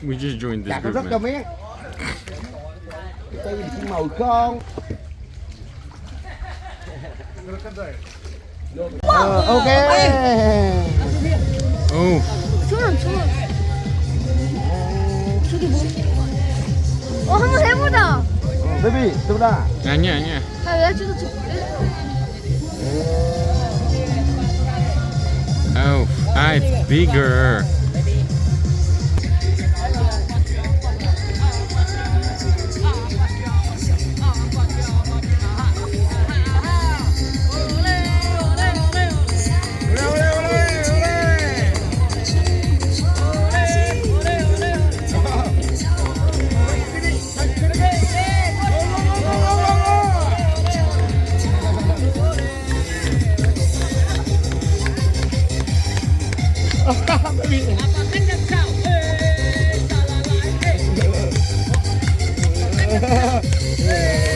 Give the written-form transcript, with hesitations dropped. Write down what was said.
We just joined this Chả có group, rất cho man. miếng. Tay xin màu con. Ok. Oh, 저는 저기 뭐? 한번 해보자. Baby, tôi đã. 아니야, 아니야. 야, 내가 진짜 Oh, it's bigger. Yeah.